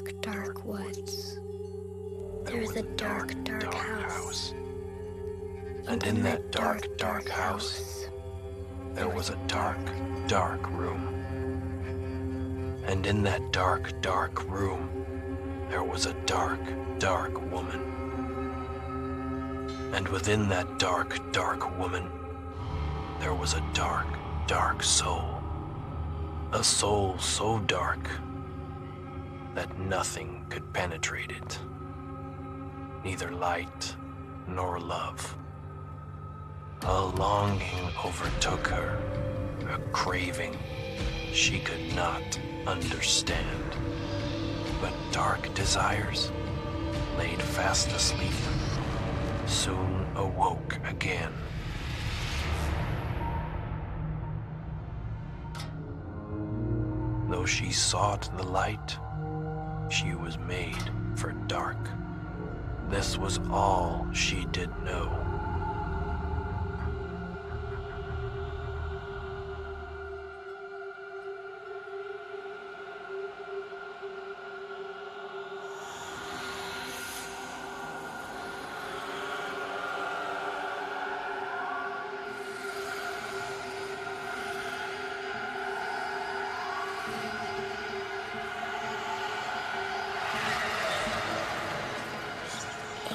dark, dark woods, there was a dark, dark house. And in that dark, dark house, there was a dark, dark room. And in that dark, dark room, there was a dark, dark woman. And within that dark, dark woman, there was a dark, dark soul. A soul so dark that nothing could penetrate it. Neither light nor love. A longing overtook her, a craving she could not understand. But dark desires, laid fast asleep, soon awoke again. Though she sought the light, she was made for dark. This was all she did know.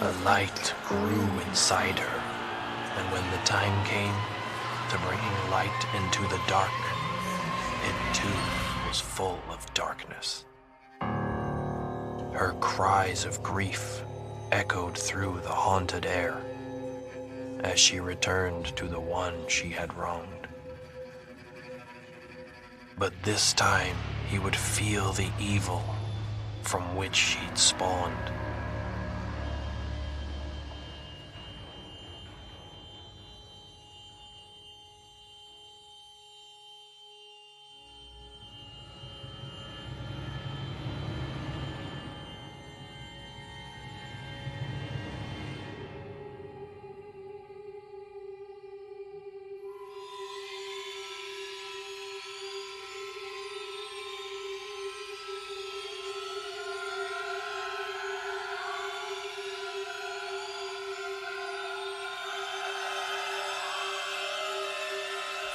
A light grew inside her, and when the time came to bringing light into the dark, it too was full of darkness. Her cries of grief echoed through the haunted air as she returned to the one she had wronged. But this time he would feel the evil from which she'd spawned.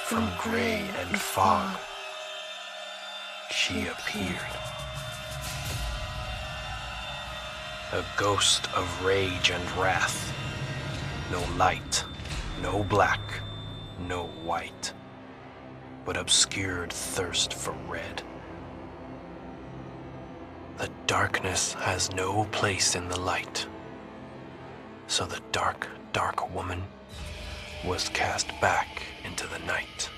From gray and fog, she appeared. A ghost of rage and wrath. No light, no black, no white, but obscured thirst for red. The darkness has no place in the light. So the dark, dark woman was cast back into the night.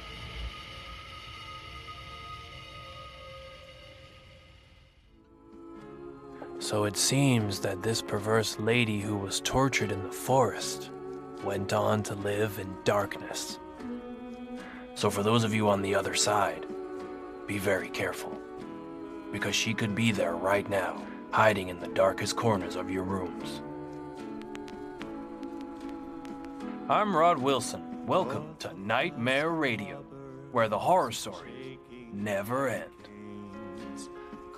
So it seems that this perverse lady who was tortured in the forest went on to live in darkness. So for those of you on the other side, be very careful, because she could be there right now, hiding in the darkest corners of your rooms. I'm Rod Wilson. Welcome to Nightmare Radio, where the horror stories never end.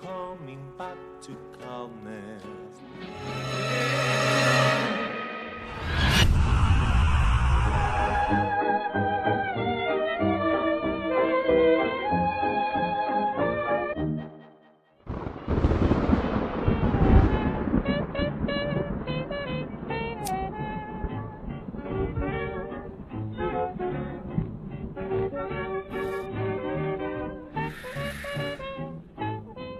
Coming back to calmness.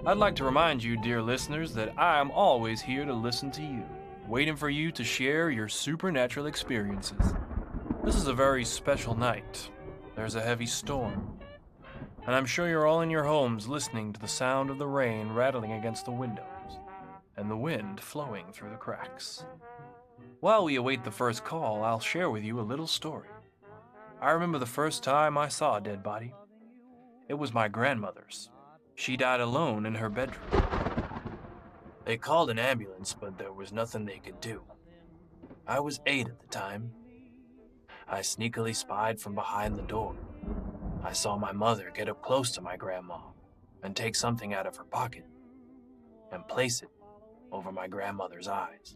I'd like to remind you, dear listeners, that I am always here to listen to you, waiting for you to share your supernatural experiences. This is a very special night. There's a heavy storm, and I'm sure you're all in your homes listening to the sound of the rain rattling against the windows and the wind flowing through the cracks. While we await the first call, I'll share with you a little story. I remember the first time I saw a dead body. It was my grandmother's. She died alone in her bedroom. They called an ambulance, but there was nothing they could do. I was 8 at the time. I sneakily spied from behind the door. I saw my mother get up close to my grandma and take something out of her pocket. and place it over my grandmother's eyes.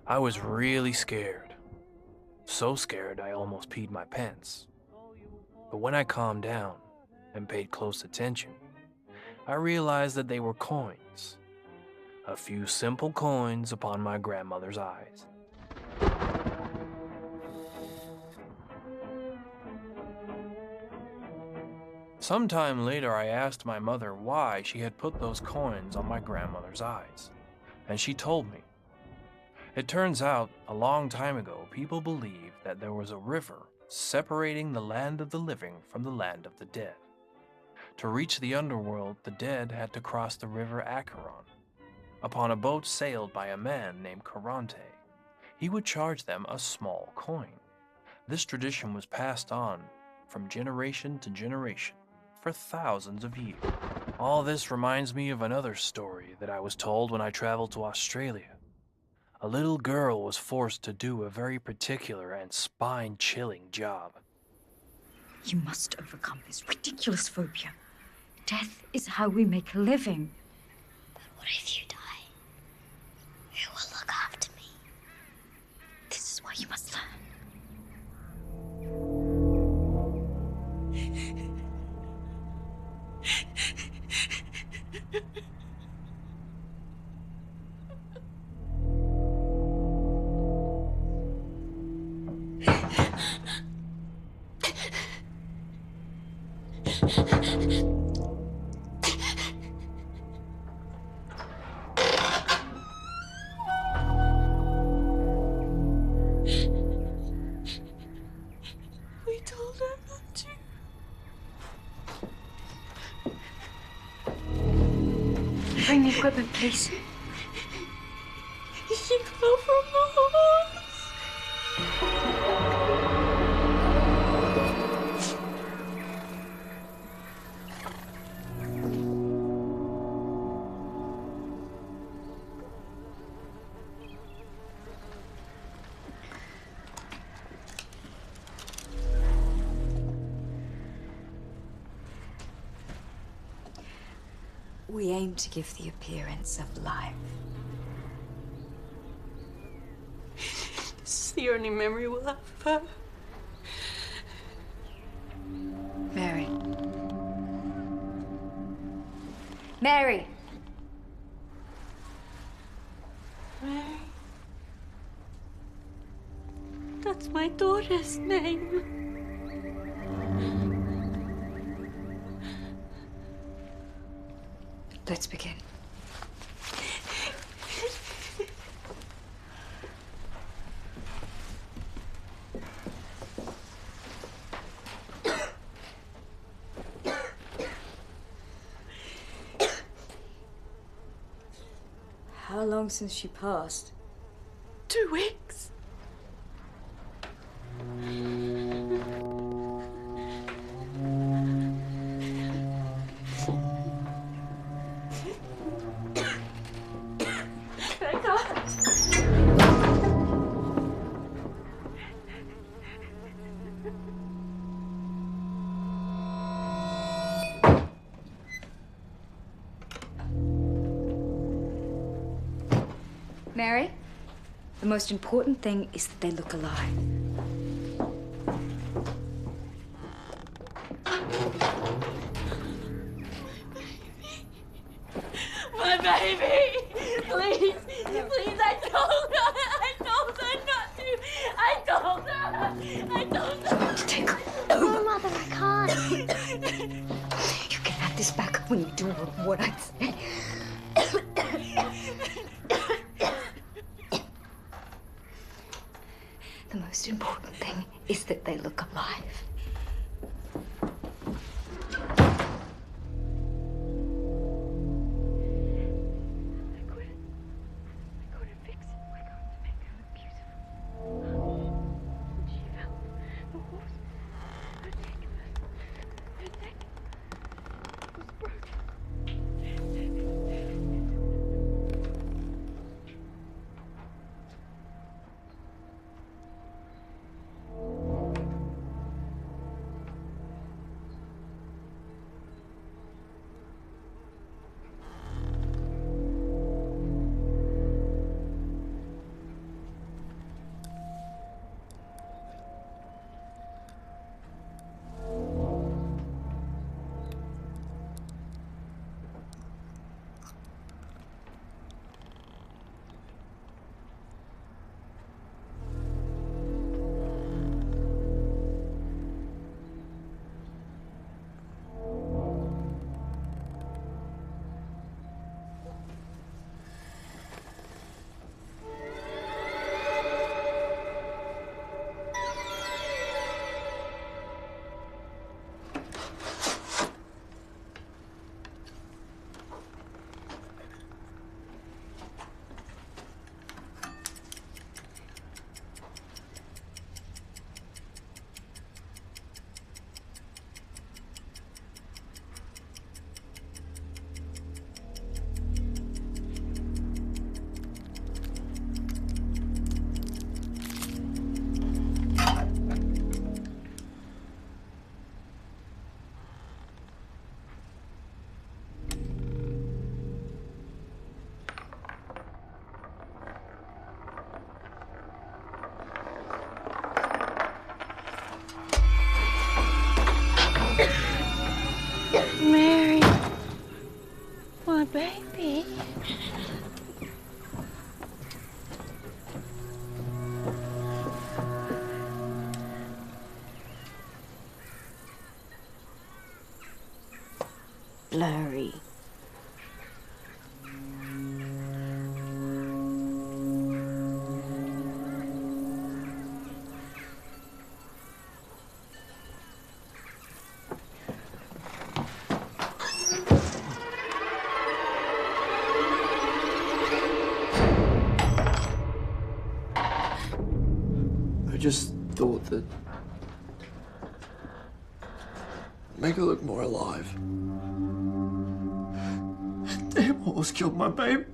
I was really scared. So scared I almost peed my pants. But when I calmed down and paid close attention, I realized that they were coins. A few simple coins upon my grandmother's eyes. Sometime later, I asked my mother why she had put those coins on my grandmother's eyes, and she told me. It turns out, a long time ago, people believed that there was a river separating the land of the living from the land of the dead. To reach the underworld, the dead had to cross the river Acheron, upon a boat sailed by a man named Caronte. He would charge them a small coin. This tradition was passed on from generation to generation for thousands of years. All this reminds me of another story that I was told when I traveled to Australia. A little girl was forced to do a very particular and spine-chilling job. You must overcome this ridiculous phobia. Death is how we make a living. But what if you die? Who will look after me? This is why you must learn. We told her not to. Bring the equipment, please. She fell from the horse. We aim to give the appearance of life. This is the only memory we'll have of her. Mary. Mary! Mary. That's my daughter's name. Let's begin. How long since she passed? 2 weeks. Mary, the most important thing is that they look alive. My baby! Please, please, I told her not to. I told her. Take her. No, Mother, I can't. You can have this back when you do what I say. The most important thing is that they look alive. I couldn't fix it. We're going to make her look beautiful. She fell. The horse. Her neck was broken. Dari. Blurry. I just thought that make her look more alive. Damn horse killed my baby.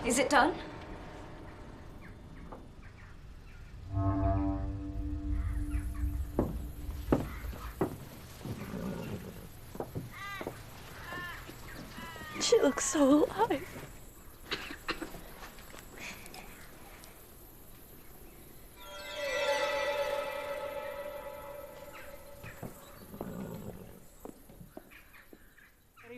Is it done? She looks so alive.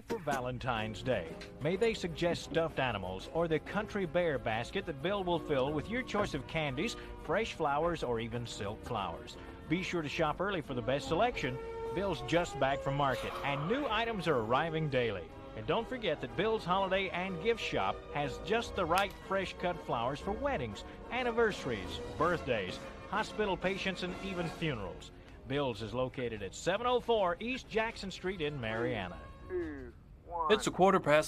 For Valentine's Day, may they suggest stuffed animals or the country bear basket that Bill will fill with your choice of candies, fresh flowers, or even silk flowers. Be sure to shop early for the best selection. Bill's just back from market, and new items are arriving daily. And don't forget that Bill's Holiday and Gift Shop has just the right fresh cut flowers for weddings, anniversaries, birthdays, hospital patients, and even funerals. Bill's is located at 704 East Jackson Street in Marianna. It's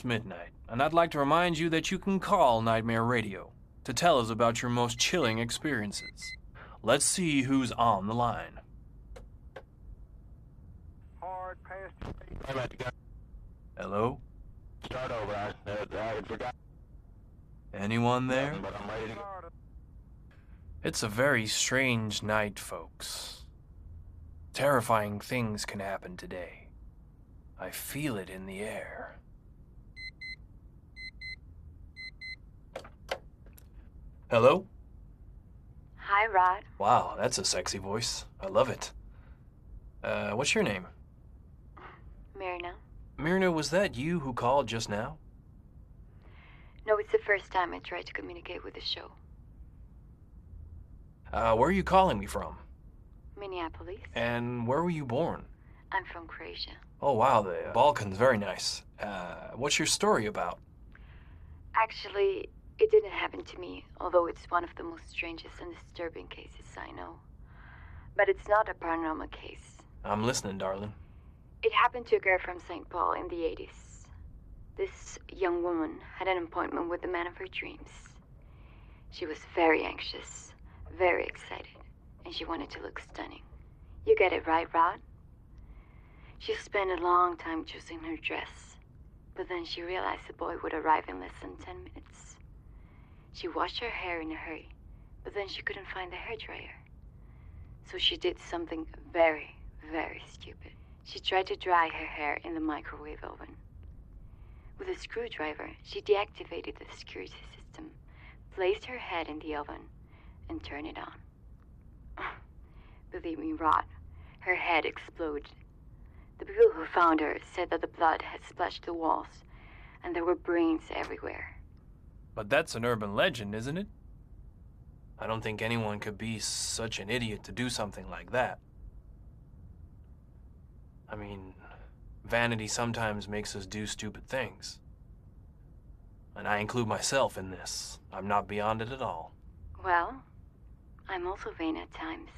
midnight, and I'd like to remind you that you can call Nightmare Radio to tell us about your most chilling experiences. Let's see who's on the line. Hard past. Hello? Start over. I forgot. Anyone there? It's a very strange night, folks. Terrifying things can happen today. I feel it in the air. Hello? Hi, Rod. Wow, that's a sexy voice. I love it. What's your name? Myrna. Myrna, was that you who called just now? No, it's the first time I tried to communicate with the show. Where are you calling me from? Minneapolis. And where were you born? I'm from Croatia. Oh, wow, the Balkans, very nice. What's your story about? Actually, it didn't happen to me, although it's one of the most strangest and disturbing cases I know. But it's not a paranormal case. I'm listening, darling. It happened to a girl from St. Paul in the 80s. This young woman had an appointment with the man of her dreams. She was very anxious, very excited, and she wanted to look stunning. You get it right, Rod? She spent a long time choosing her dress, but then she realized the boy would arrive in less than 10 minutes. She washed her hair in a hurry, but then she couldn't find the hairdryer. So she did something very, very stupid. She tried to dry her hair in the microwave oven. With a screwdriver, she deactivated the security system, placed her head in the oven, and turned it on. Believe me, Rod, her head exploded. The people who found her said that the blood had splashed the walls, and there were brains everywhere. But that's an urban legend, isn't it? I don't think anyone could be such an idiot to do something like that. I mean, vanity sometimes makes us do stupid things. And I include myself in this. I'm not beyond it at all. Well, I'm also vain at times.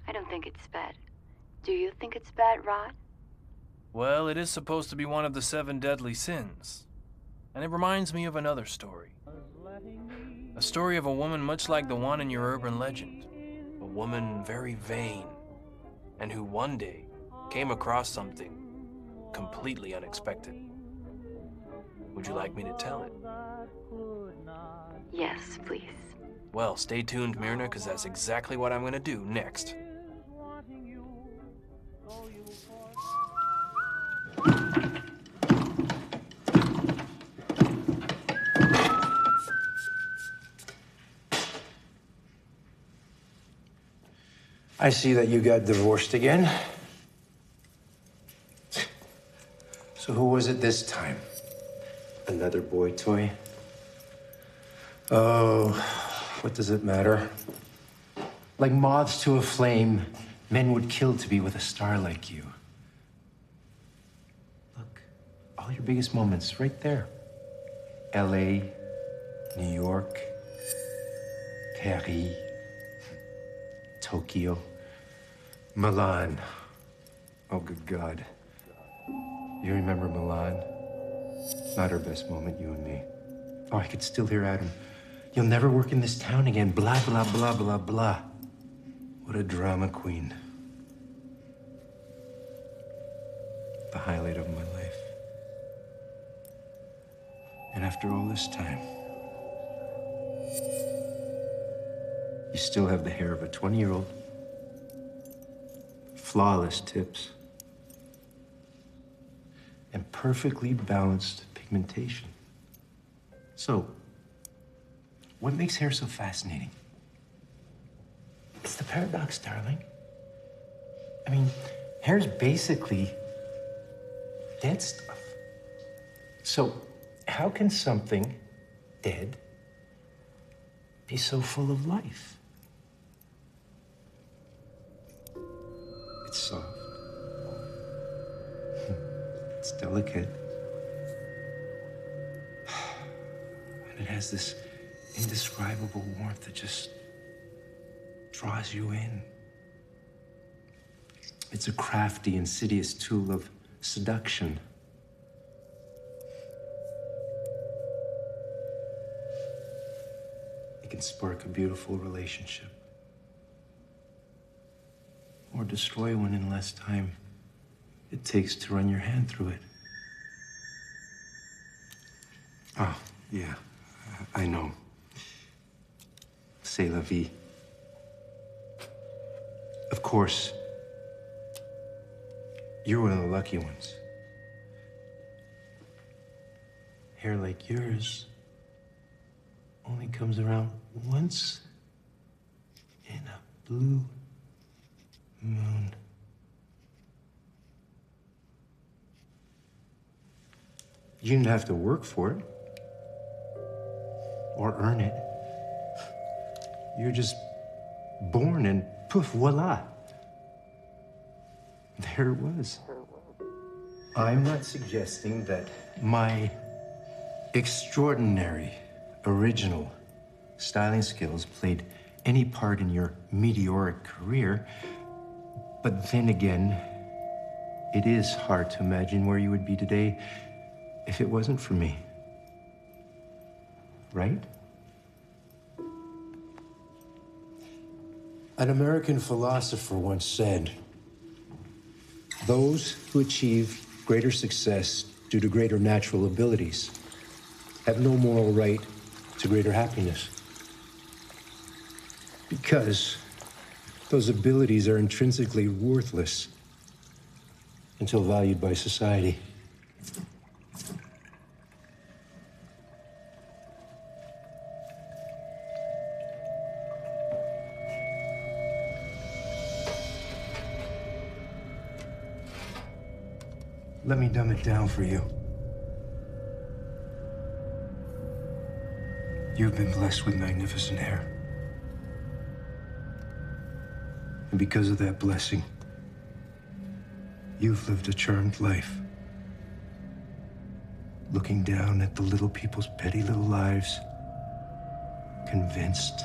I don't think it's bad. Do you think it's bad, Rod? Well, it is supposed to be one of the 7 deadly sins. And it reminds me of another story. A story of a woman much like the one in your urban legend. A woman very vain, and who one day came across something completely unexpected. Would you like me to tell it? Yes, please. Well, stay tuned, Myrna, because that's exactly what I'm going to do next. I see that you got divorced again. So who was it this time? Another boy toy? Oh, what does it matter? Like moths to a flame, men would kill to be with a star like you. Look, all your biggest moments right there. LA, New York, Paris, Tokyo, Milan. Oh, good God. You remember Milan? Not our best moment, you and me. Oh, I could still hear Adam. You'll never work in this town again. Blah, blah, blah, blah, blah. What a drama queen. The highlight of my life. And after all this time, you still have the hair of a 20-year-old. Flawless tips. And perfectly balanced pigmentation. So, what makes hair so fascinating? It's the paradox, darling. I mean, hair's basically dead stuff. So, how can something dead be so full of life? It's soft. It's delicate. And it has this indescribable warmth that just draws you in. It's a crafty, insidious tool of seduction. It can spark a beautiful relationship. Or destroy one in less time it takes to run your hand through it. Oh, yeah. I know. C'est la vie. Of course, you're one of the lucky ones. Hair like yours only comes around once in a blue moon. You didn't have to work for it or earn it. You're just born and poof, voila. There it was. I'm not suggesting that my extraordinary, original styling skills played any part in your meteoric career, but then again, it is hard to imagine where you would be today if it wasn't for me. Right? An American philosopher once said, "Those who achieve greater success due to greater natural abilities have no moral right to greater happiness. Because those abilities are intrinsically worthless until valued by society." Let me dumb it down for you. You've been blessed with magnificent hair. And because of that blessing, you've lived a charmed life. Looking down at the little people's petty little lives, convinced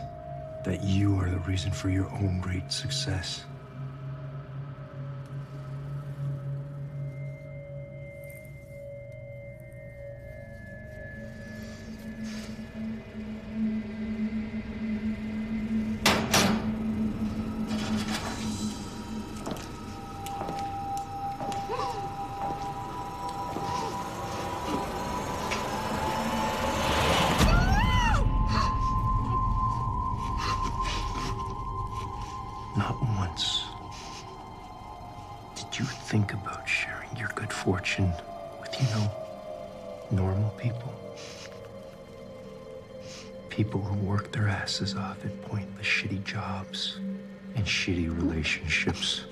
that you are the reason for your own great success. Not once did you think about sharing your good fortune with, normal people. People who work their asses off at pointless shitty jobs and shitty relationships.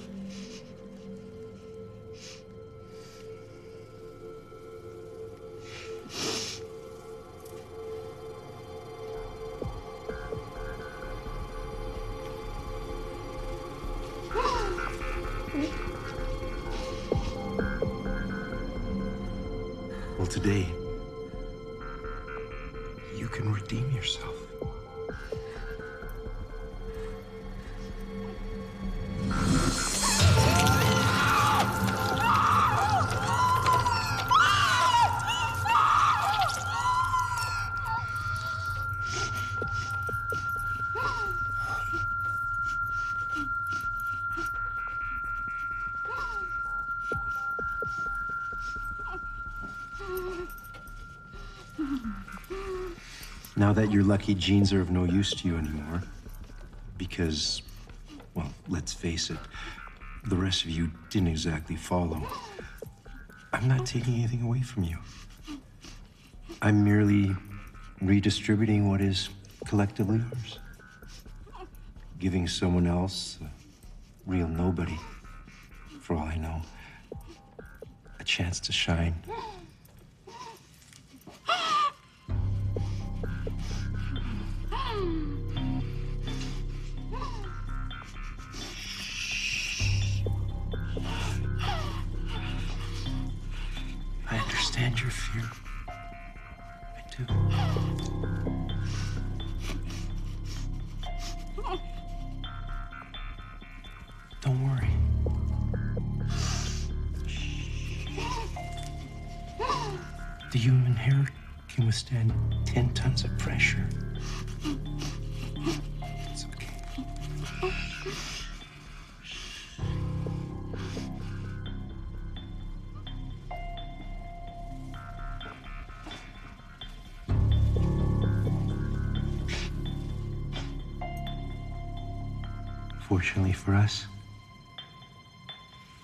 Well, today, you can redeem yourself. Now that your lucky genes are of no use to you anymore, because, well, let's face it, the rest of you didn't exactly follow, I'm not taking anything away from you. I'm merely redistributing what is collectively yours. Giving someone else, a real nobody, for all I know, a chance to shine. I understand your fear. I do. Don't worry. The human hair can withstand 10 tons of pressure. It's okay. Fortunately for us,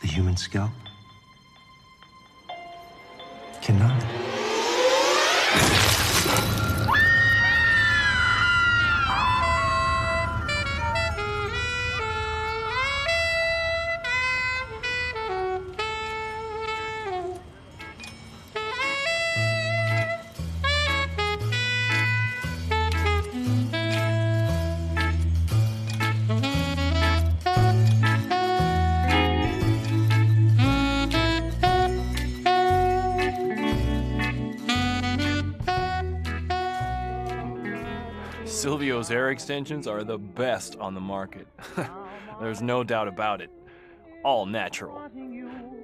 the human scalp cannot. Silvio's hair extensions are the best on the market. There's no doubt about it. All natural.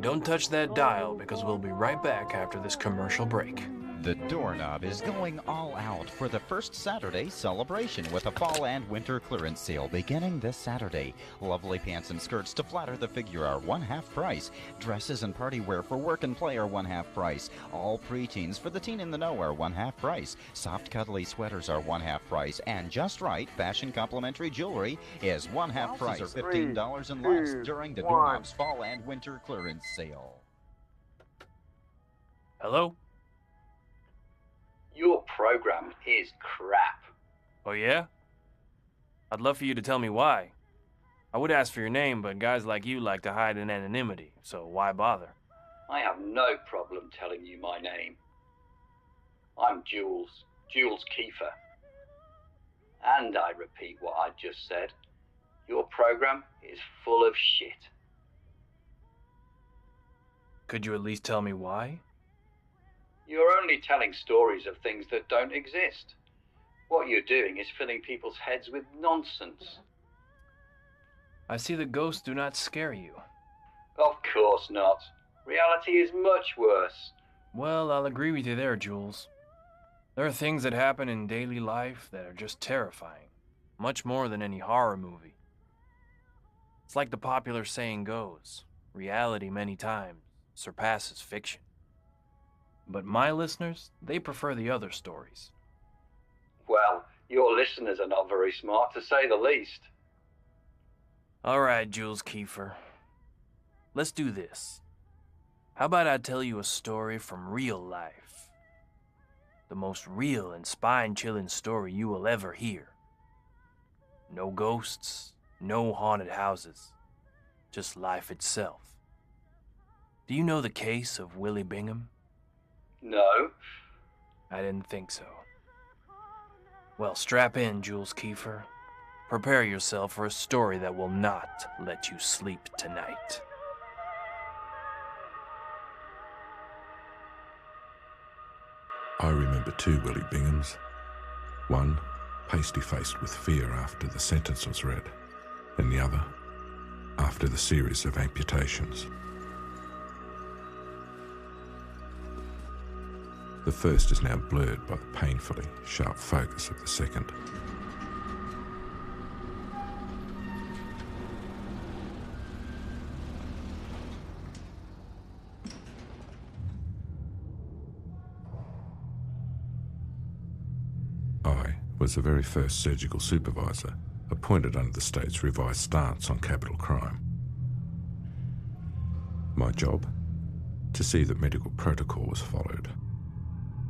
Don't touch that dial because we'll be right back after this commercial break. The Doorknob is going all out for the first Saturday celebration with a fall and winter clearance sale beginning this Saturday. Lovely pants and skirts to flatter the figure are 1/2 price. Dresses and party wear for work and play are 1/2 price. All preteens for the teen in the know are 1/2 price. Soft cuddly sweaters are 1/2 price. And just right, fashion complimentary jewelry is 1/2 price or $15 and less during the Doorknob's fall and winter clearance sale. Hello? Your program is crap. Oh yeah? I'd love for you to tell me why. I would ask for your name, but guys like you like to hide in anonymity, so why bother? I have no problem telling you my name. I'm Jules Kiefer. And I repeat what I just said. Your program is full of shit. Could you at least tell me why? You're only telling stories of things that don't exist. What you're doing is filling people's heads with nonsense. I see that ghosts do not scare you. Of course not. Reality is much worse. Well, I'll agree with you there, Jules. There are things that happen in daily life that are just terrifying, much more than any horror movie. It's like the popular saying goes, reality many times surpasses fiction. But my listeners, they prefer the other stories. Well, your listeners are not very smart, to say the least. All right, Jules Kiefer. Let's do this. How about I tell you a story from real life? The most real and spine-chilling story you will ever hear. No ghosts, no haunted houses, just life itself. Do you know the case of Willie Bingham? No. I didn't think so. Well, strap in, Jules Kiefer. Prepare yourself for a story that will not let you sleep tonight. I remember 2 Willie Binghams. One, pasty-faced with fear after the sentence was read, and the other, after the series of amputations. The first is now blurred by the painfully sharp focus of the second. I was the very first surgical supervisor appointed under the state's revised stance on capital crime. My job? To see that medical protocol was followed,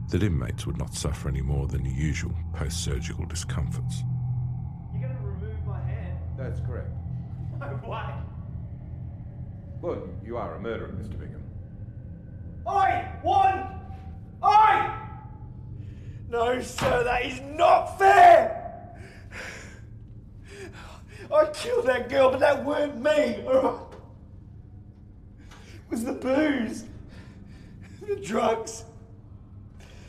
that inmates would not suffer any more than the usual post-surgical discomforts. You're going to remove my hand? That's correct. No way. Well, you are a murderer, Mr. Bingham. Oi! One! Oi! No, sir, that is not fair! I killed that girl, but that weren't me, alright? It was the booze. The drugs.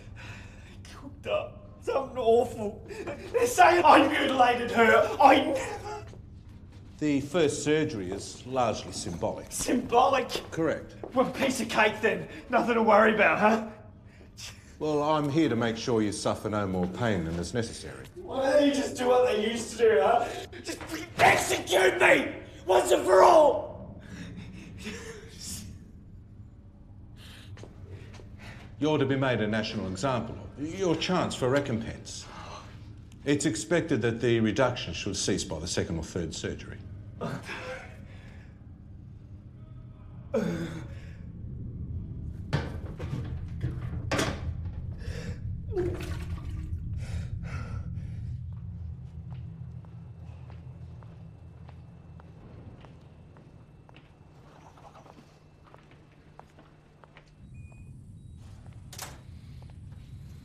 They cooked up something awful. They're saying I mutilated her. I never... The first surgery is largely symbolic. Symbolic? Correct. Well, piece of cake then. Nothing to worry about, huh? Well, I'm here to make sure you suffer no more pain than is necessary. Why don't you just do what they used to do, huh? Just execute me! Once and for all! You're to be made a national example of. Your chance for recompense. It's expected that the reduction should cease by the second or third surgery.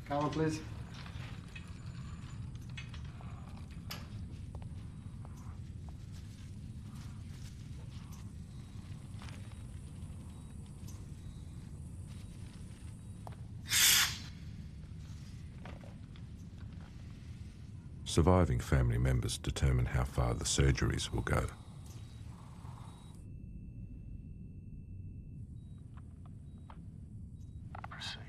Come on, please. Surviving family members determine how far the surgeries will go. Proceed.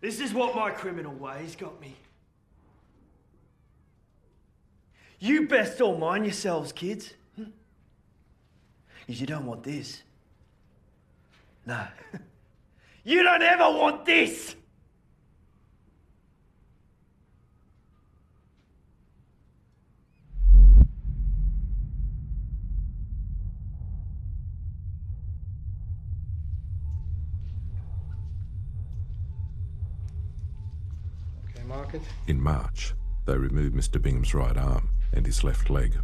This is what my criminal ways got me. You best all mind yourselves, kids. Because you don't want this. No. You don't ever want this! Mark it. In March, they removed Mr. Bingham's right arm and his left leg.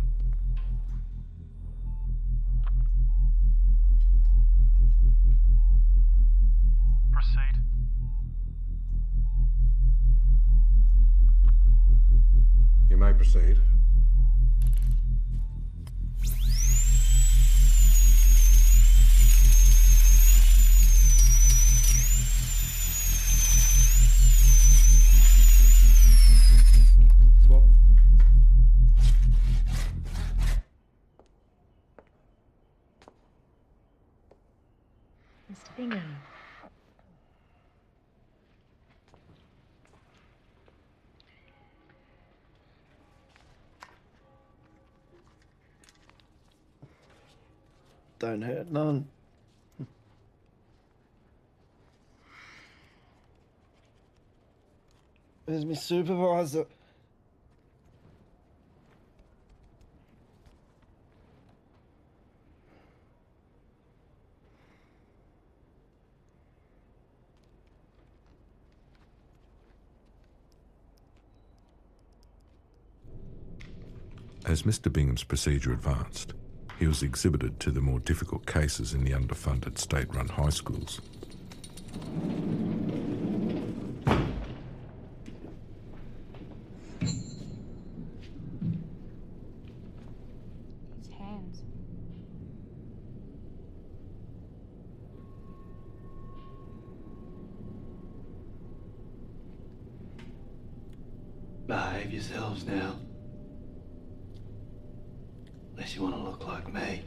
Proceed. You may proceed. Swap. Mr. Bingham. Don't hurt none. Where's my supervisor? As Mr. Bingham's procedure advanced, he was exhibited to the more difficult cases in the underfunded state-run high schools. His hands. Behave yourselves now. Unless you want to look like me.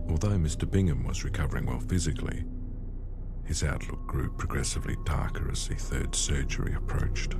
Although Mr. Bingham was recovering well physically, his outlook grew progressively darker as the third surgery approached.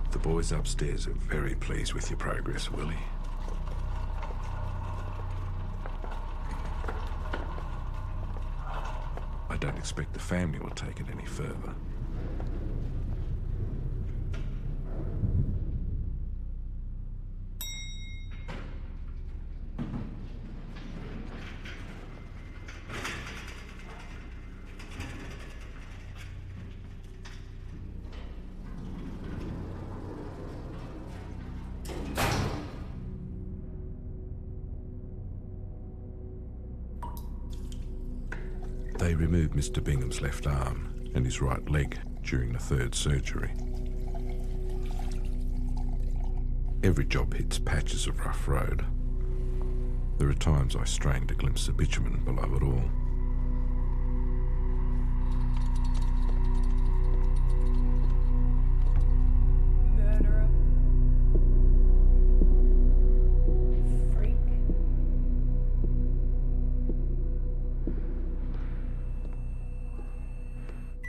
The boys upstairs are very pleased with your progress, Willie. I don't expect the family will take it any further. removed Mr. Bingham's left arm and his right leg during the third surgery. Every job hits patches of rough road. There are times I strain to glimpse the bitumen below it all. Murderer. Freak.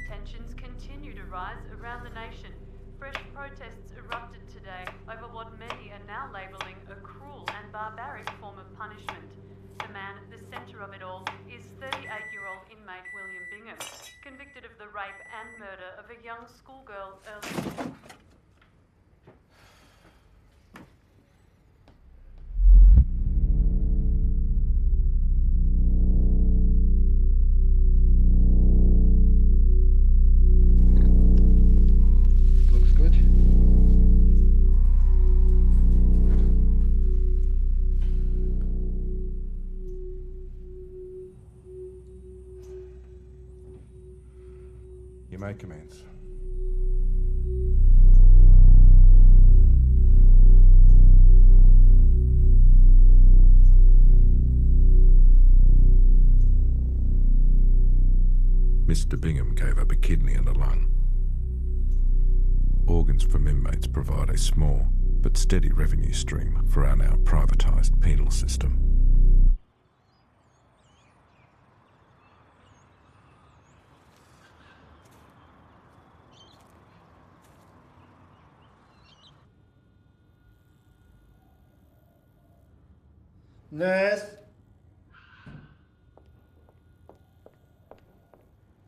Tensions continue to rise around the nation. Fresh protests erupted today over what many are now labelling a cruel and barbaric form of punishment. The man at the centre of it all is 38-year-old inmate William Bingham, convicted of the rape and murder of a young schoolgirl early. Looks good. You may commence. Mr. Bingham gave up a kidney and a lung. Organs from inmates provide a small but steady revenue stream for our now privatised penal system. Nurse?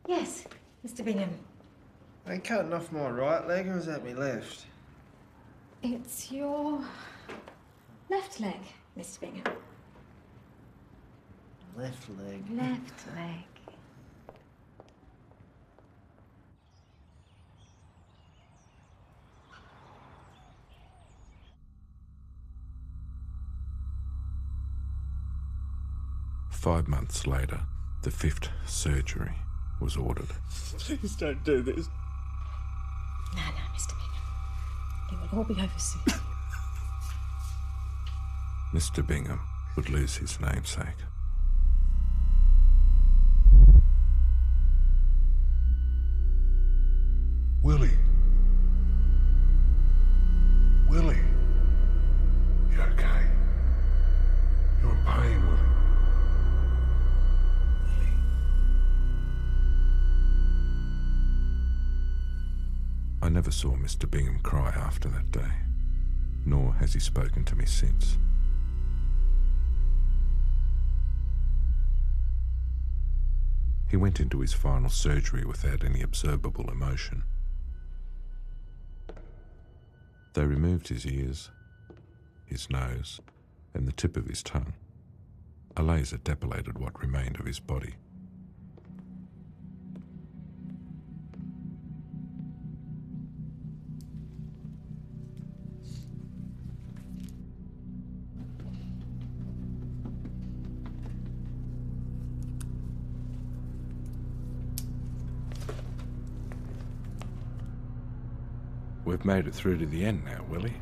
Yes, Mr. Bingham. They cutting off my right leg or is that my left? It's your left leg, Mr. Bingham. Left leg. Left leg. Five months later, the fifth surgery was ordered. Please don't do this. No, Mr. Bingham. It will all be over soon. Mr. Bingham would lose his namesake. Willie. Willie. You okay? You're in pain, Willie. I never saw Mr. Bingham cry after that day, nor has he spoken to me since. He went into his final surgery without any observable emotion. They removed his ears, his nose, and the tip of his tongue. A laser depilated what remained of his body. We've made it through to the end now, Willie.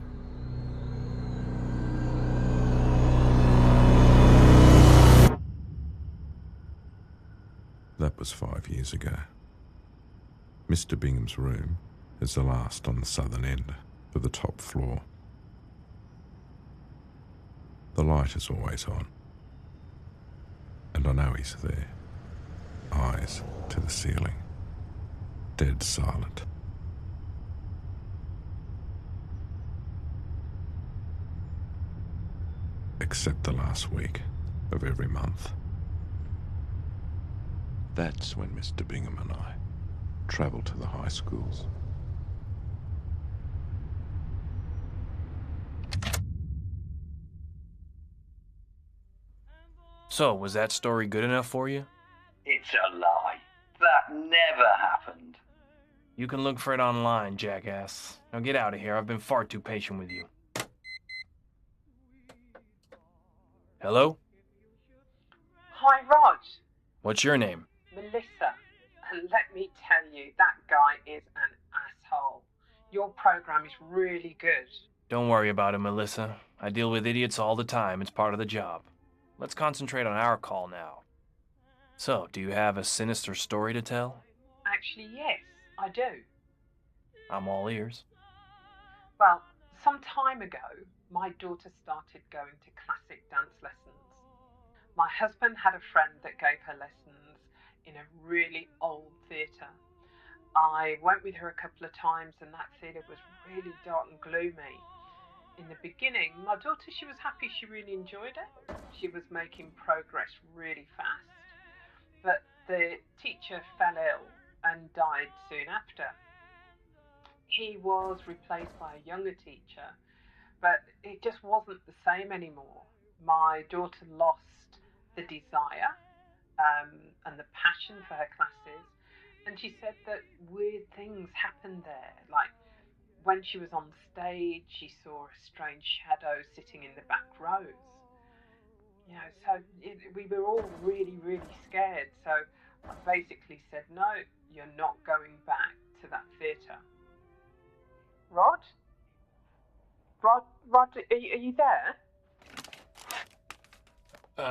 That was 5 years ago. Mr. Bingham's room is the last on the southern end of the top floor. The light is always on, and I know he's there, eyes to the ceiling, dead silent. Except the last week of every month. That's when Mr. Bingham and I travel to the high schools. So, was that story good enough for you? It's a lie. That never happened. You can look for it online, jackass. Now get out of here. I've been far too patient with you. Hello? Hi, Rog. What's your name? Melissa, and let me tell you, that guy is an asshole. Your program is really good. Don't worry about it, Melissa. I deal with idiots all the time. It's part of the job. Let's concentrate on our call now. So, do you have a sinister story to tell? Actually, yes, I do. I'm all ears. Well, some time ago, my daughter started going to classic dance lessons. My husband had a friend that gave her lessons in a really old theatre. I went with her a couple of times, and that theatre was really dark and gloomy. In the beginning, my daughter, she was happy, she really enjoyed it. She was making progress really fast. But the teacher fell ill and died soon after. He was replaced by a younger teacher, but it just wasn't the same anymore. My daughter lost the desire and the passion for her classes, and she said that weird things happened there. Like when she was on stage, she saw a strange shadow sitting in the back rows. You know, so we were all really, really scared. So I basically said, no, you're not going back to that theatre. Rod? Rod, are you there?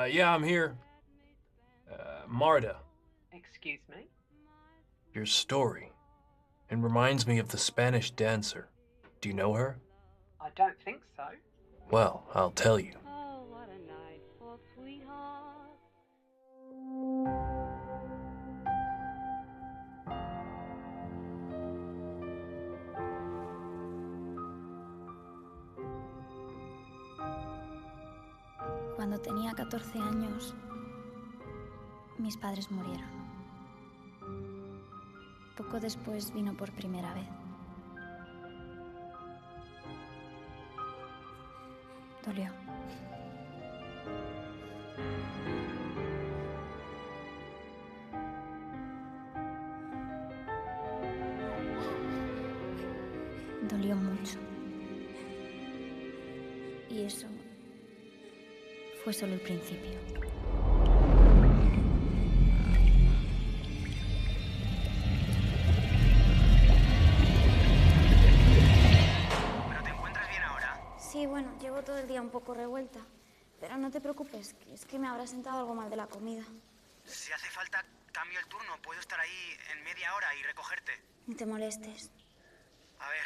Yeah, I'm here. Marta, Excuse me? your story. It reminds me of the Spanish dancer. Do you know her? I don't think so. Well, I'll tell you. Oh, what a night for sweethearts. Cuando tenía 14 años, mis padres murieron. Poco después vino por primera vez. Dolió. Dolió mucho. Y eso fue solo el principio. ¿Pero te encuentras bien ahora? Sí, bueno, llevo todo el día un poco revuelta. Pero no te preocupes, que es que me habrá sentado algo mal de la comida. Si hace falta, cambio el turno. Puedo estar ahí en media hora y recogerte. Ni te molestes. A ver,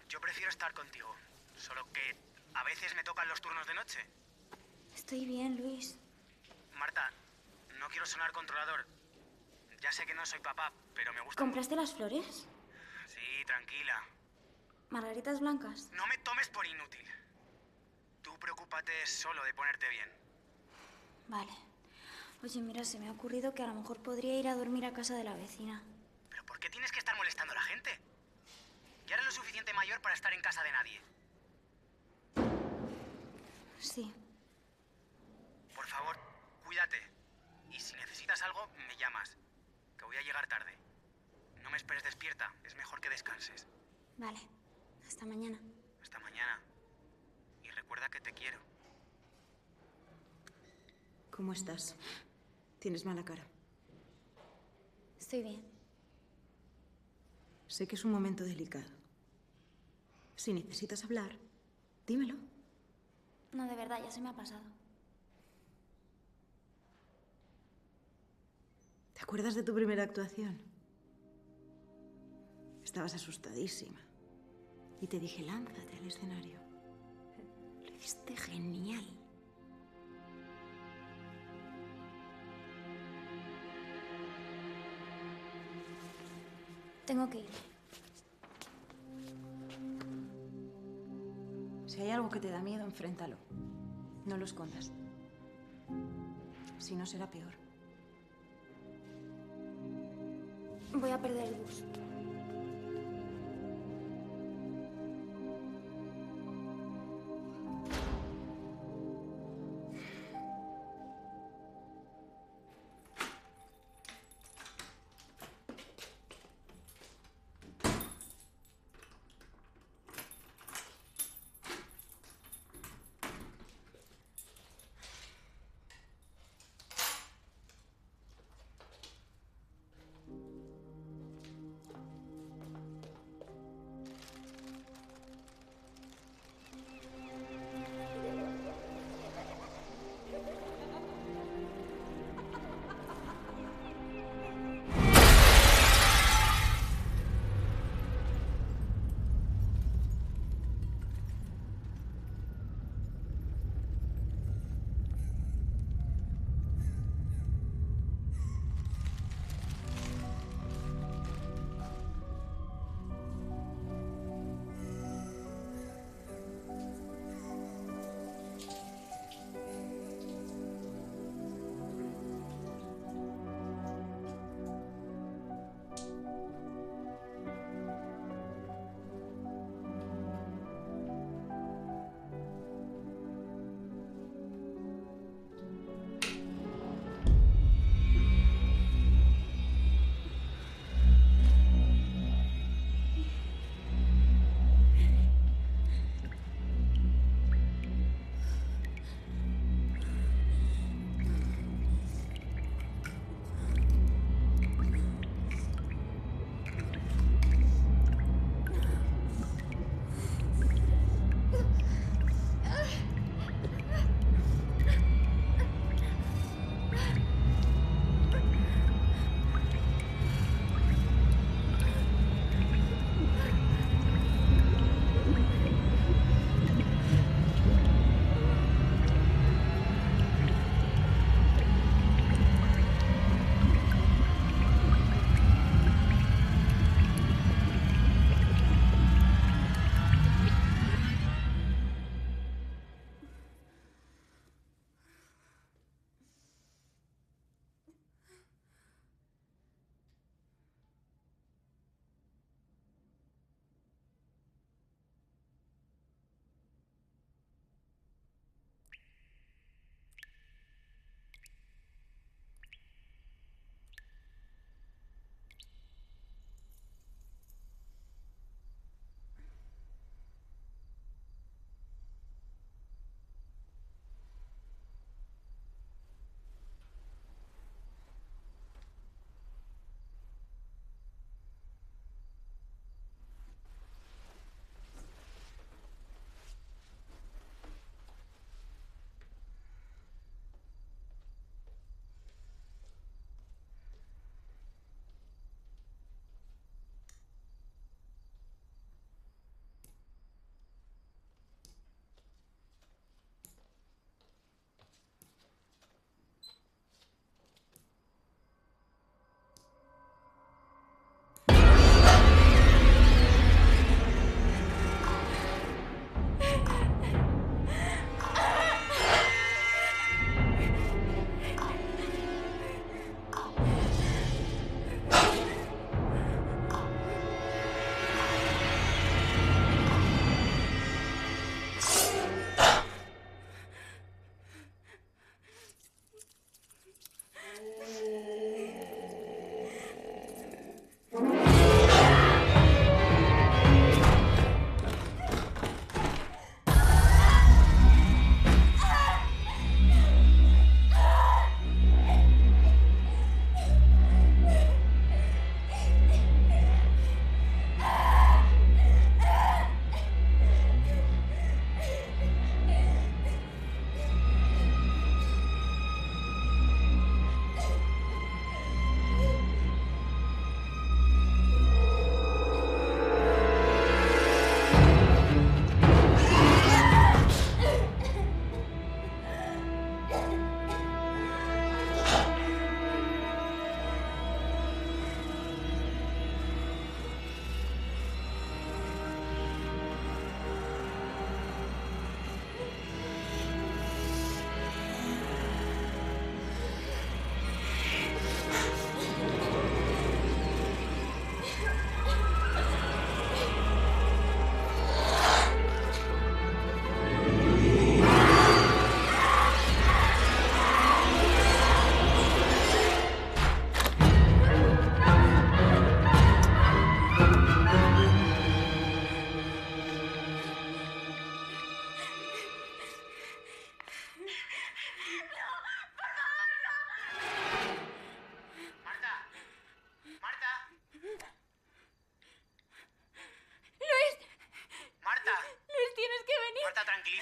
yo prefiero estar contigo. Solo que a veces me tocan los turnos de noche. Estoy bien, Luis. Marta, no quiero sonar controlador. Ya sé que no soy papá, pero me gusta... ¿Compraste las flores? Sí, tranquila. ¿Margaritas blancas? No me tomes por inútil. Tú preocúpate solo de ponerte bien. Vale. Oye, mira, se me ha ocurrido que a lo mejor podría ir a dormir a casa de la vecina. ¿Pero por qué tienes que estar molestando a la gente? Ya eres lo suficiente mayor para estar en casa de nadie. Sí. Por favor, cuídate. Y si necesitas algo, me llamas. Que voy a llegar tarde. No me esperes despierta. Es mejor que descanses. Vale. Hasta mañana. Hasta mañana. Y recuerda que te quiero. ¿Cómo estás? Tienes mala cara. Estoy bien. Sé que es un momento delicado. Si necesitas hablar, dímelo. No, de verdad, ya se me ha pasado. ¿Te acuerdas de tu primera actuación? Estabas asustadísima. Y te dije, lánzate al escenario. Lo hiciste genial. Tengo que ir. Si hay algo que te da miedo, enfréntalo. No lo escondas. Si no, será peor. Voy a perder el bus.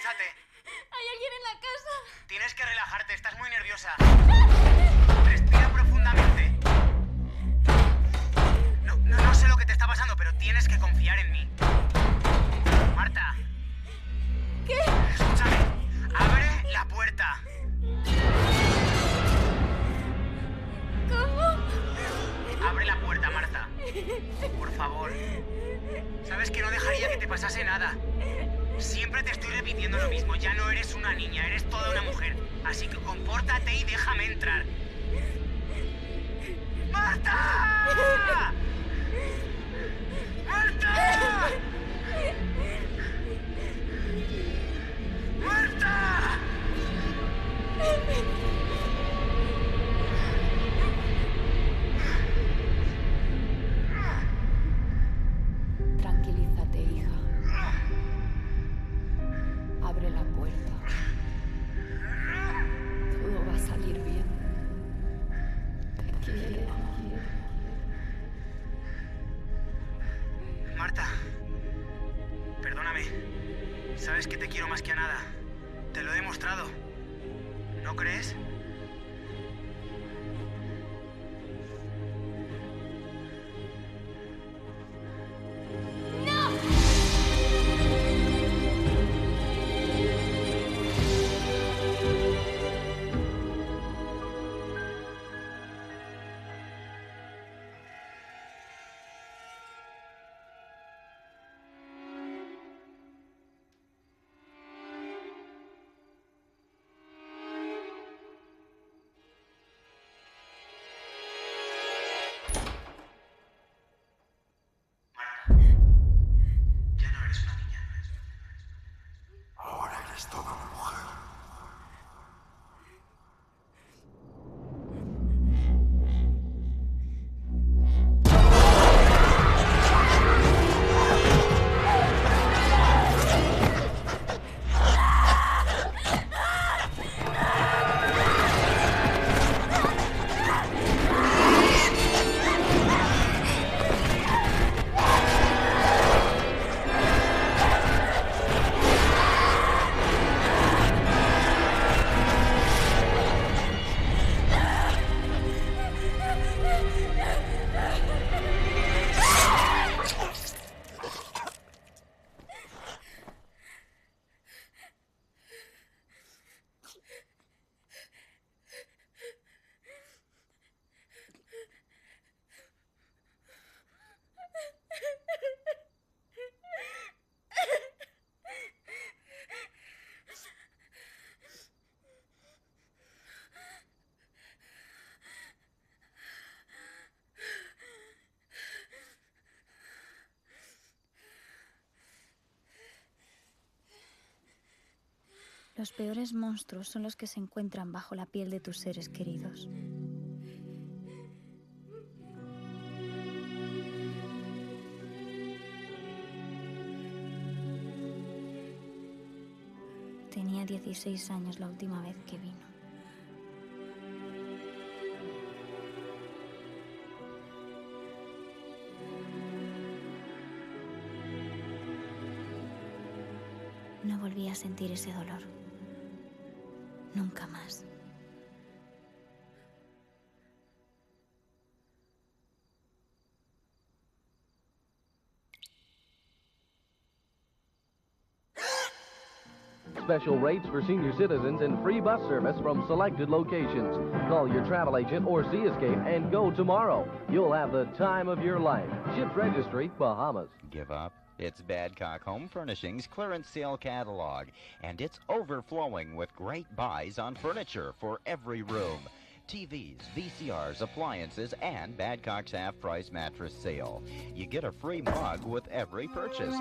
tranquilízate. Hay alguien en la casa. Tienes que relajarte, estás muy nerviosa. Respira profundamente. No sé lo que te está pasando, pero tienes que confiar en mí. Marta. ¿Qué? Escúchame. Abre la puerta. ¿Cómo? Abre la puerta, Marta. Por favor. Sabes que no dejaría que te pasase nada. Siempre te estoy repitiendo lo mismo. Ya no eres una niña, eres toda una mujer. Así que compórtate y déjame entrar. ¡Marta! ¡Marta! ¡Marta! Tranquilízate, hija. Abre la puerta. Todo va a salir bien. Te quiero. Marta, perdóname. Sabes que te quiero más que a nada. Te lo he demostrado. ¿No crees? Ya no eres una niña. Ahora eres toda una mujer. Los peores monstruos son los que se encuentran bajo la piel de tus seres queridos. Tenía 16 años la última vez que vino. No volví a sentir ese dolor. Nunca más. Special rates for senior citizens and free bus service from selected locations. Call your travel agent or Seascape and go tomorrow. You'll have the time of your life. Ship Registry, Bahamas. Give up? It's Badcock Home Furnishings clearance sale catalog, and it's overflowing with great buys on furniture for every room. TVs, VCRs, appliances, and Badcock's half-price mattress sale. You get a free mug with every purchase.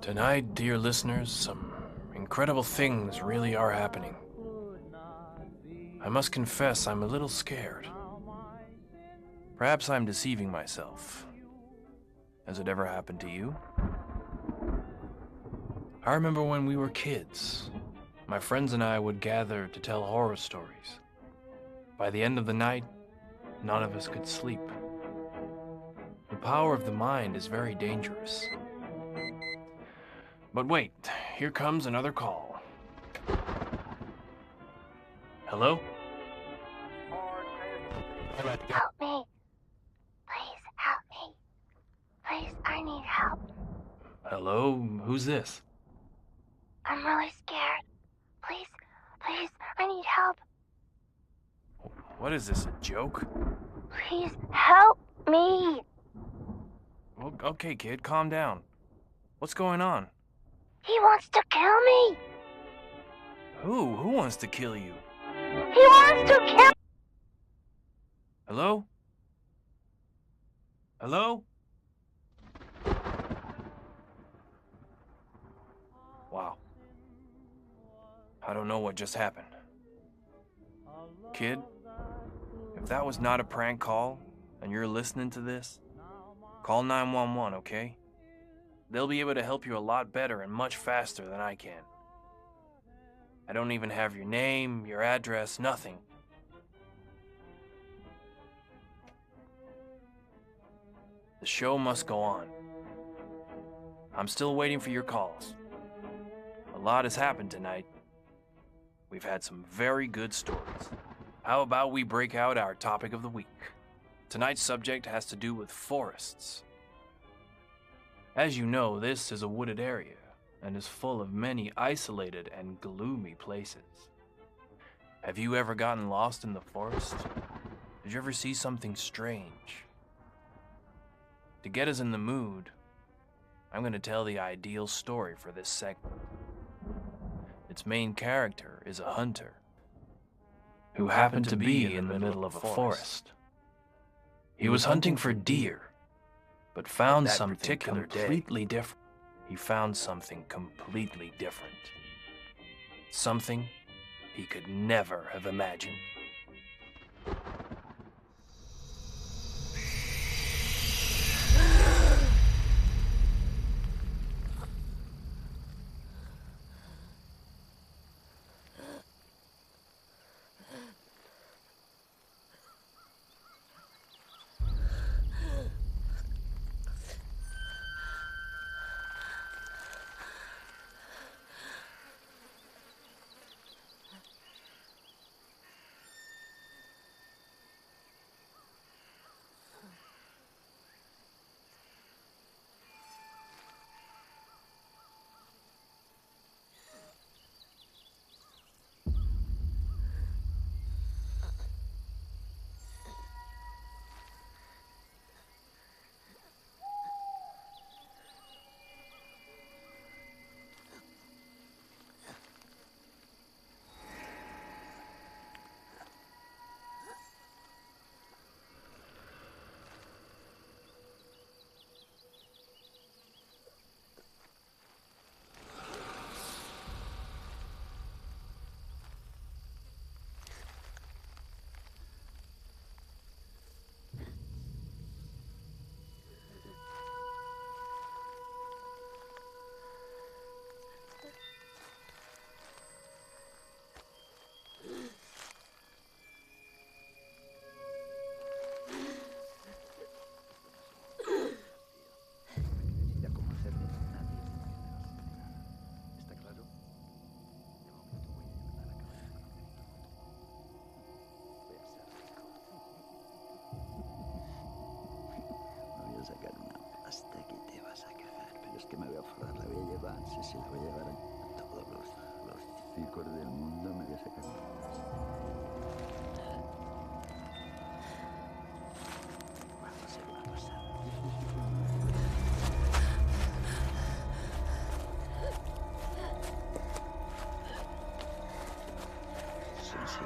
Tonight, dear listeners, some incredible things really are happening. I must confess I'm a little scared. Perhaps I'm deceiving myself. Has it ever happened to you? I remember when we were kids, my friends and I would gather to tell horror stories. By the end of the night, none of us could sleep. The power of the mind is very dangerous. But wait, here comes another call. Hello? Help me. Please help me. Please, I need help. Hello? Who's this? I'm really scared. Please, I need help. What is this, a joke? Please help me. Well, okay, kid, calm down. What's going on? He wants to kill me. Who? Who wants to kill you? He wants to kill. Hello? Hello? Wow. I don't know what just happened. Kid, if that was not a prank call and you're listening to this, call 911, okay? They'll be able to help you a lot better and much faster than I can. I don't even have your name, your address, nothing. The show must go on. I'm still waiting for your calls. A lot has happened tonight. We've had some very good stories. How about we break out our topic of the week? Tonight's subject has to do with forests. As you know, this is a wooded area and is full of many isolated and gloomy places. Have you ever gotten lost in the forest? Did you ever see something strange? To get us in the mood, I'm going to tell the ideal story for this segment. Its main character is a hunter who happened to be in the middle of a forest. He was hunting for deer, but found something completely different. He found something completely different. Something he could never have imagined. llevan, sí, la voy a llevar a todos los circos del mundo, me voy a sacar una. Va a ser una pasada. Sí, sí.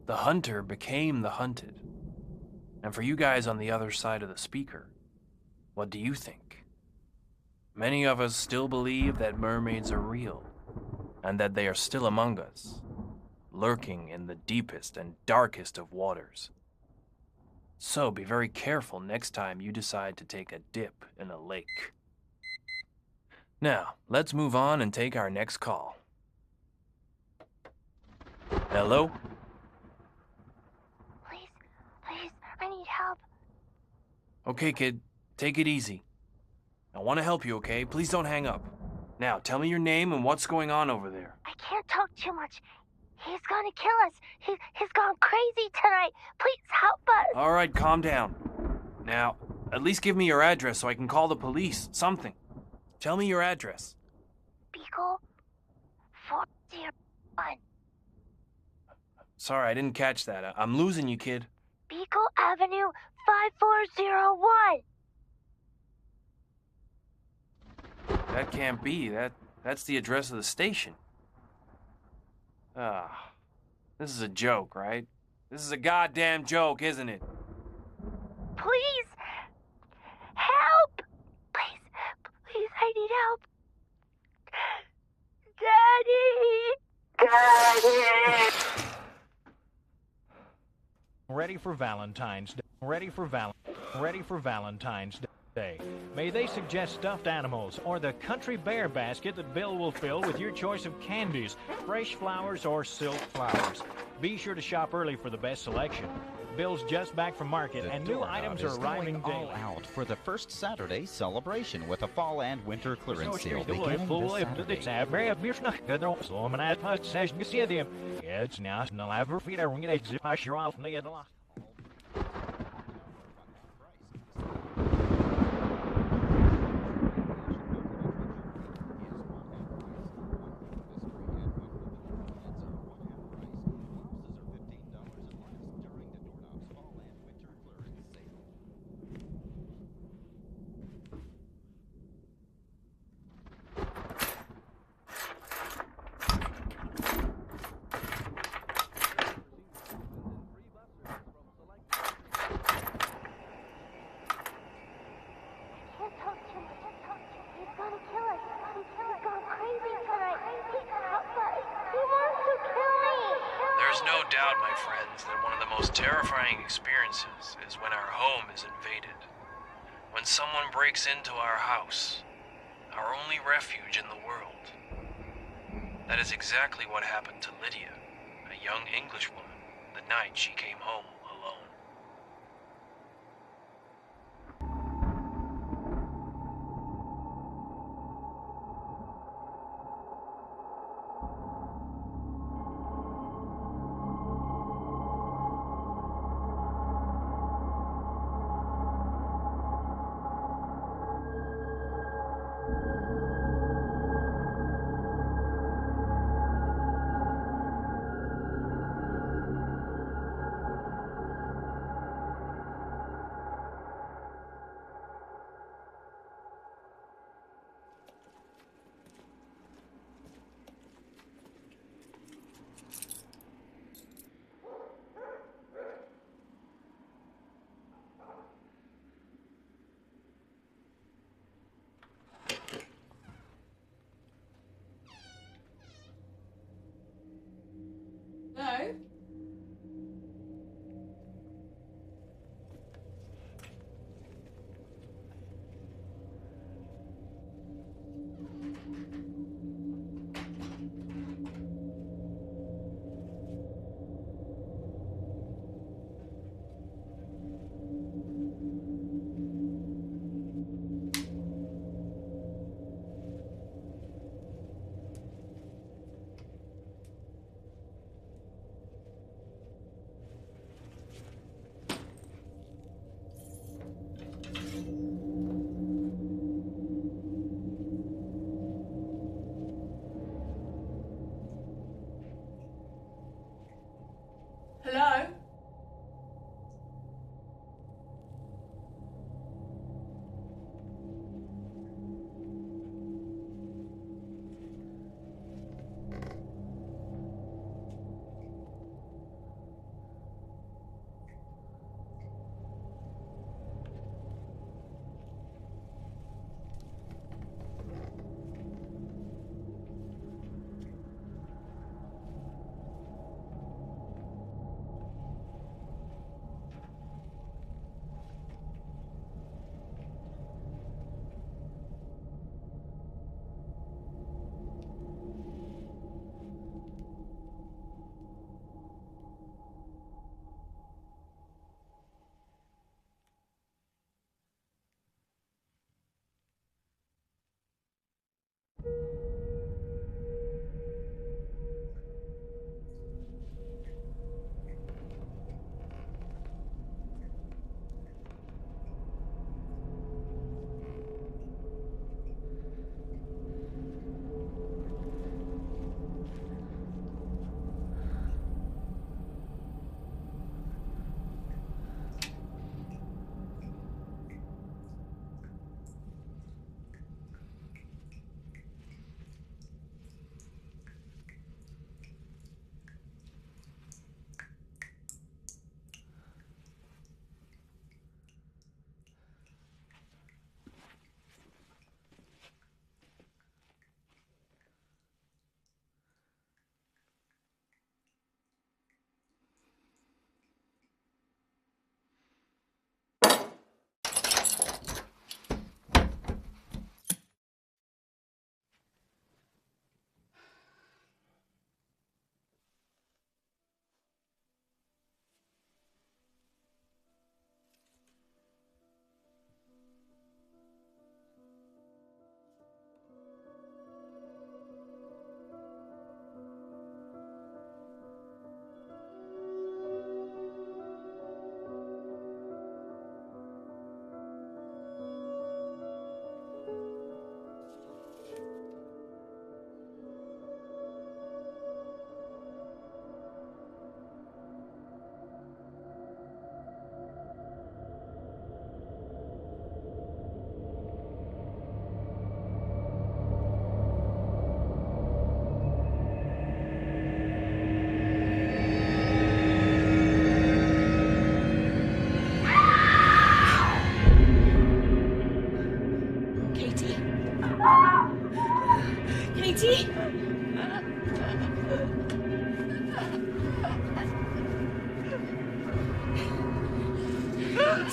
the hunter became the hunted. And for you guys on the other side of the speaker, what do you think? Many of us still believe that mermaids are real, and that they are still among us, lurking in the deepest and darkest of waters. So be very careful next time you decide to take a dip in a lake. Now, let's move on and take our next call. Hello? Please, I need help. Okay, kid, take it easy. I want to help you, okay? Please don't hang up. Now, tell me your name and what's going on over there. I can't talk too much. He's gonna kill us. He's gone crazy tonight. Please help us. All right, calm down. Now, at least give me your address so I can call the police. Something. Tell me your address. Beagle 401. Sorry, I didn't catch that. I'm losing you, kid. Beagle Avenue 5401. That can't be. That's the address of the station. This is a joke, right? This is a goddamn joke, isn't it? Please, help! Please, I need help. Daddy! Ready for Valentine's Day. Ready for Valentine's Day. May they suggest stuffed animals or the country bear basket that Bill will fill with your choice of candies, fresh flowers, or silk flowers. Be sure to shop early for the best selection. Bill's just back from market, and new items are arriving daily. All out for the first Saturday celebration with a fall and winter clearance sale beginning this Saturday. There's no doubt, my friends, that one of the most terrifying experiences is when our home is invaded. When someone breaks into our house, our only refuge in the world. That is exactly what happened to Lydia, a young Englishwoman, the night she came home alone.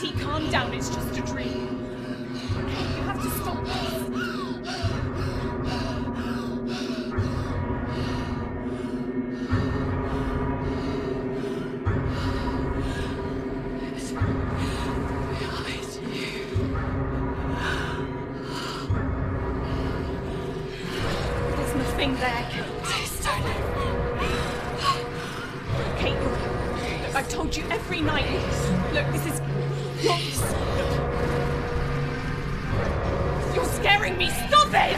Katie, calm down. It's just a dream. You have to stop this. There's nothing there. Please don't. Kate, look, I've told you every night. Look, this is not... You're scaring me. Stop it!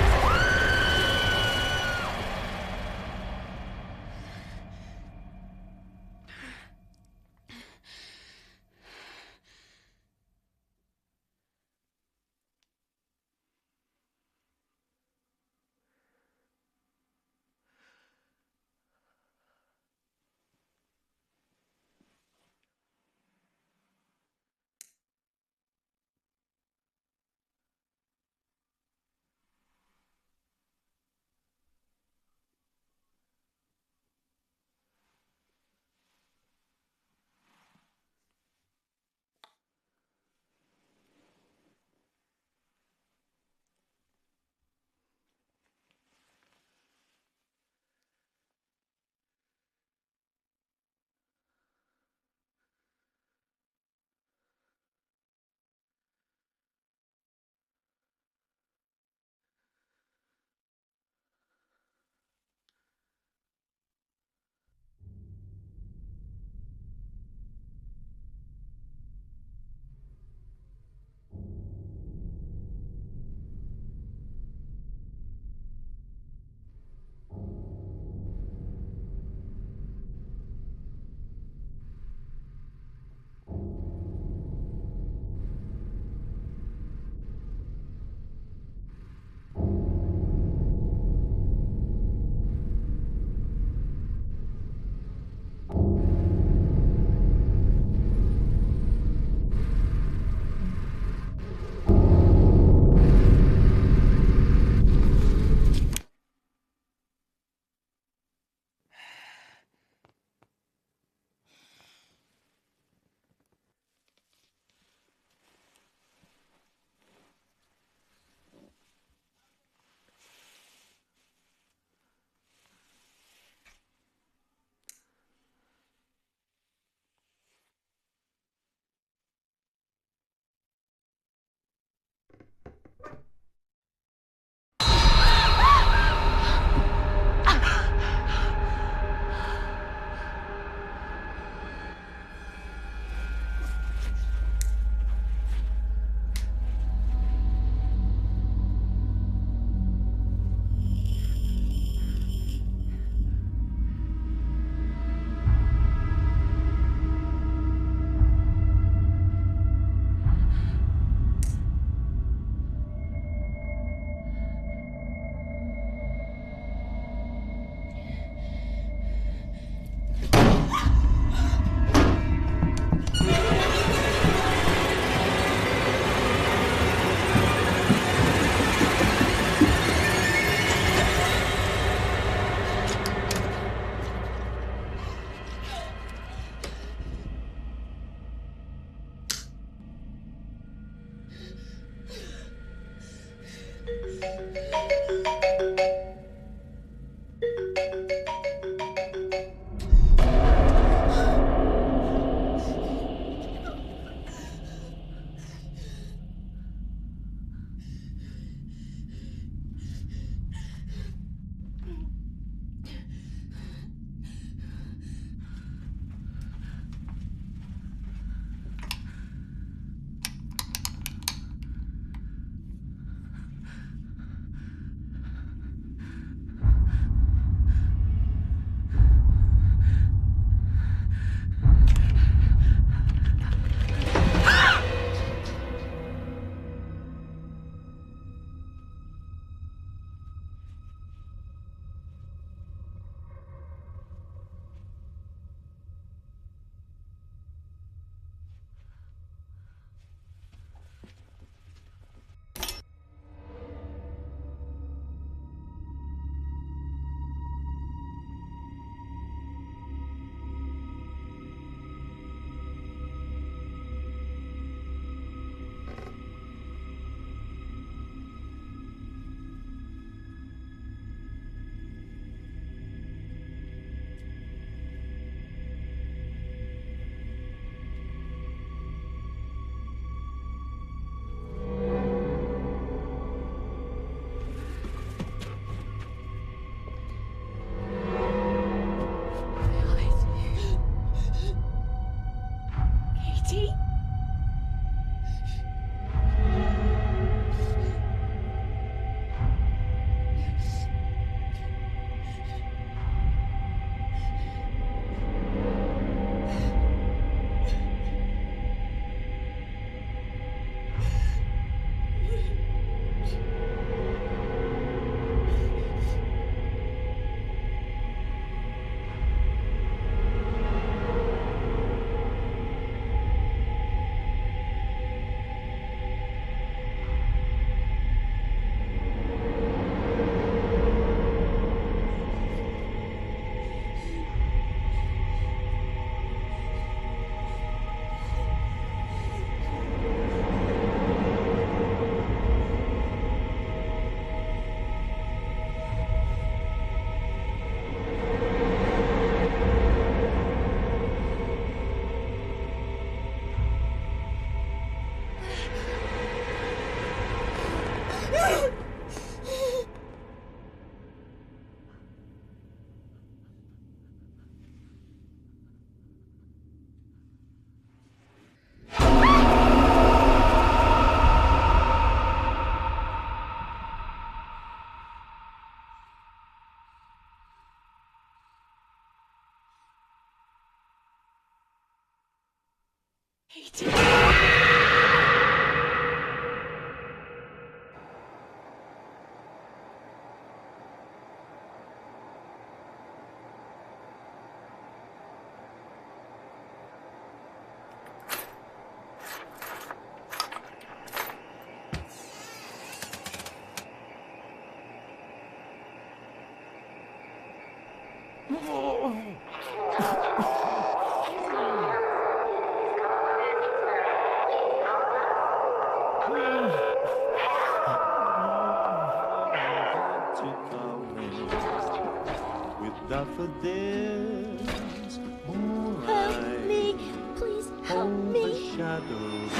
Daffodils, moonlight, Help me! Please help me! shadows.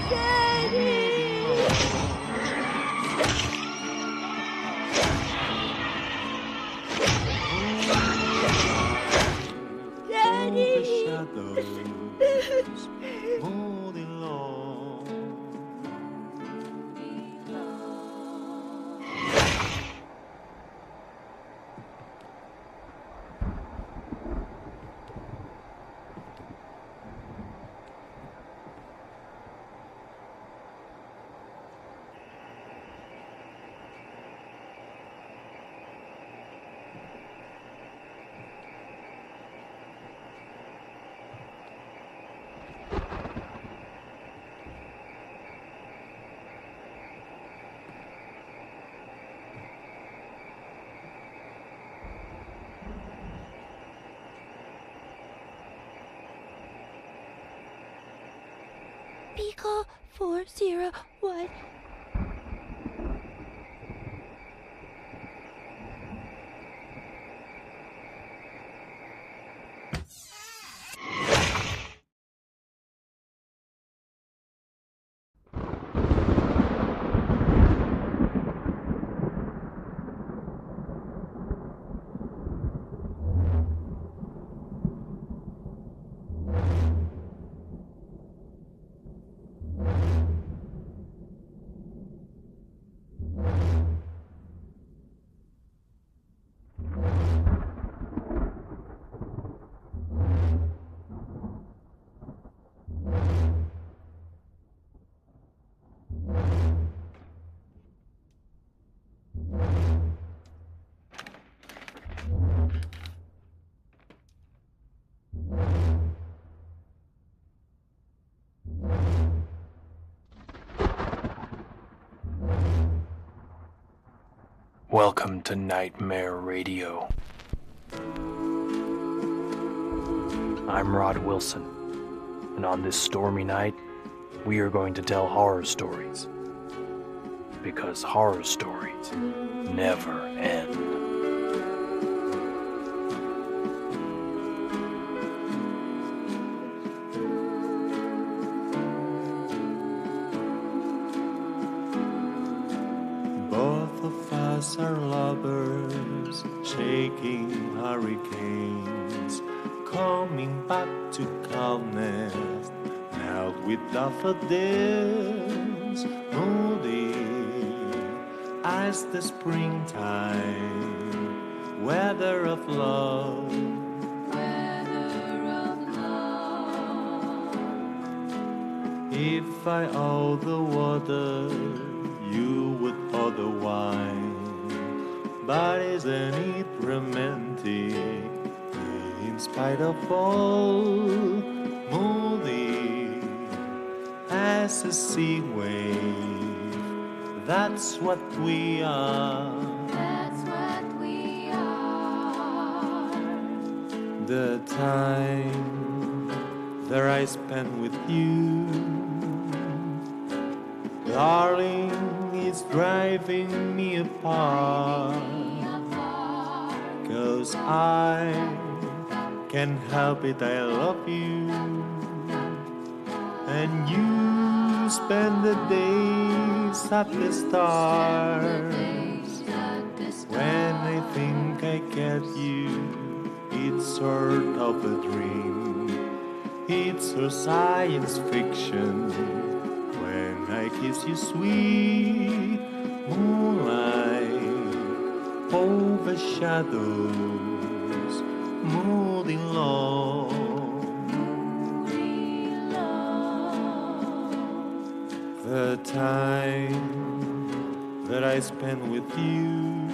Daddy! Daddy! Shadows, moving along. Pico 401. Welcome to Nightmare Radio. I'm Rod Wilson, and on this stormy night, we are going to tell horror stories. Because horror stories never end. Are lovers shaking hurricanes, coming back to calmness, now with daffodils, moody as the springtime, weather of love. If I owe the water, you would pour the wine. But isn't it romantic, in spite of all, moody as a sea wave? That's what we are. That's what we are. The time that I spent with you, darling, it's driving me apart. 'Cause I can't help it, I love you. And you spend the days at the stars. When I think I get you, it's sort of a dream. It's a science fiction. When I kiss you, sweet moonlight over shadows, moving long. time that I spend with you.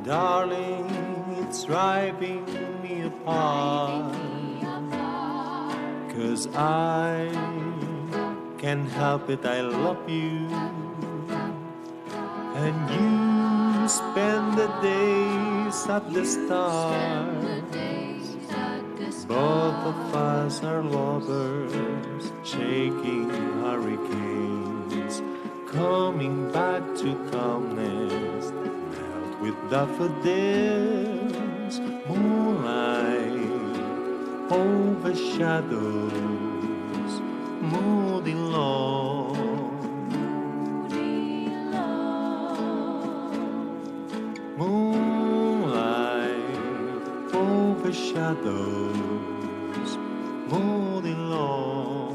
Darling, it's driving me apart, 'cause I can't help it, I love you. And you spend the days at the stars. Both of us are lovers, shaking hurricanes, coming back to calmness, melt with daffodils, moonlight over shadows, moody long. Moonlight over shadows, moody long.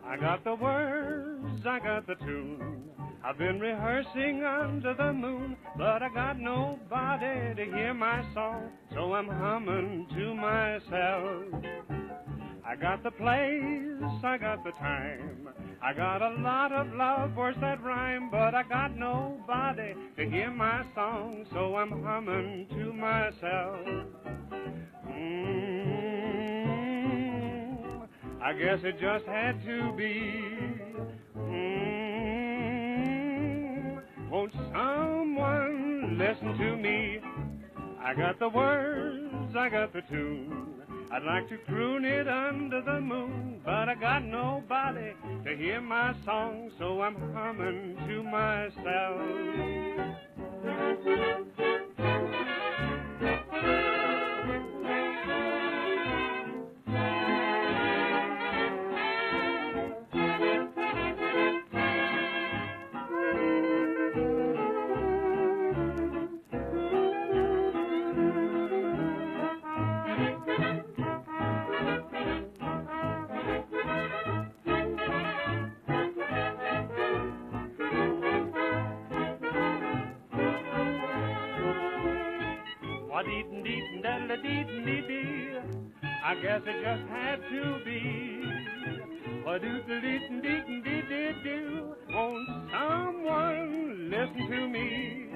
I got the words, I got the tune. I've been rehearsing under the moon, but I got nobody to hear my song, so I'm humming to myself. I got the place, I got the time, I got a lot of love, words that rhyme, but I got nobody to hear my song, so I'm humming to myself. I guess it just had to be. Won't someone listen to me? I got the words, I got the tune. I'd like to croon it under the moon, but I got nobody to hear my song, so I'm humming to myself. I guess it just had to be. Won't someone listen to me?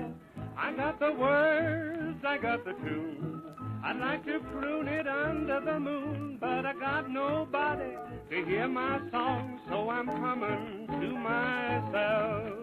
I got the words, I got the tune. I'd like to croon it under the moon, but I got nobody to hear my song, so I'm humming to myself.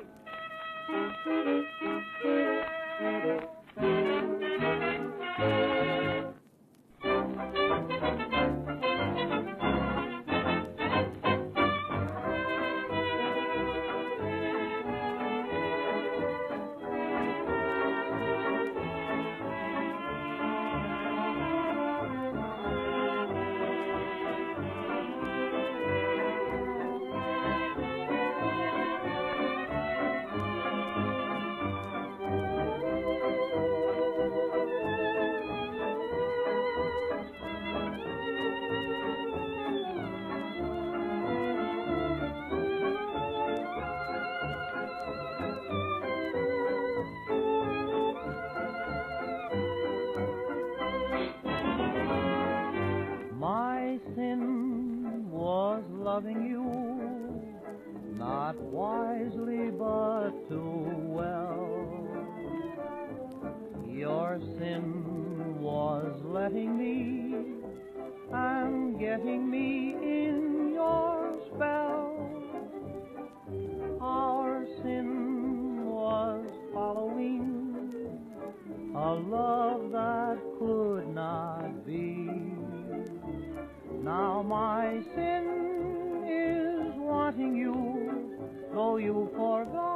My sin was loving you, not wisely but too well. Your sin was letting me and a love that could not be. Now my sin is wanting you, though you forgot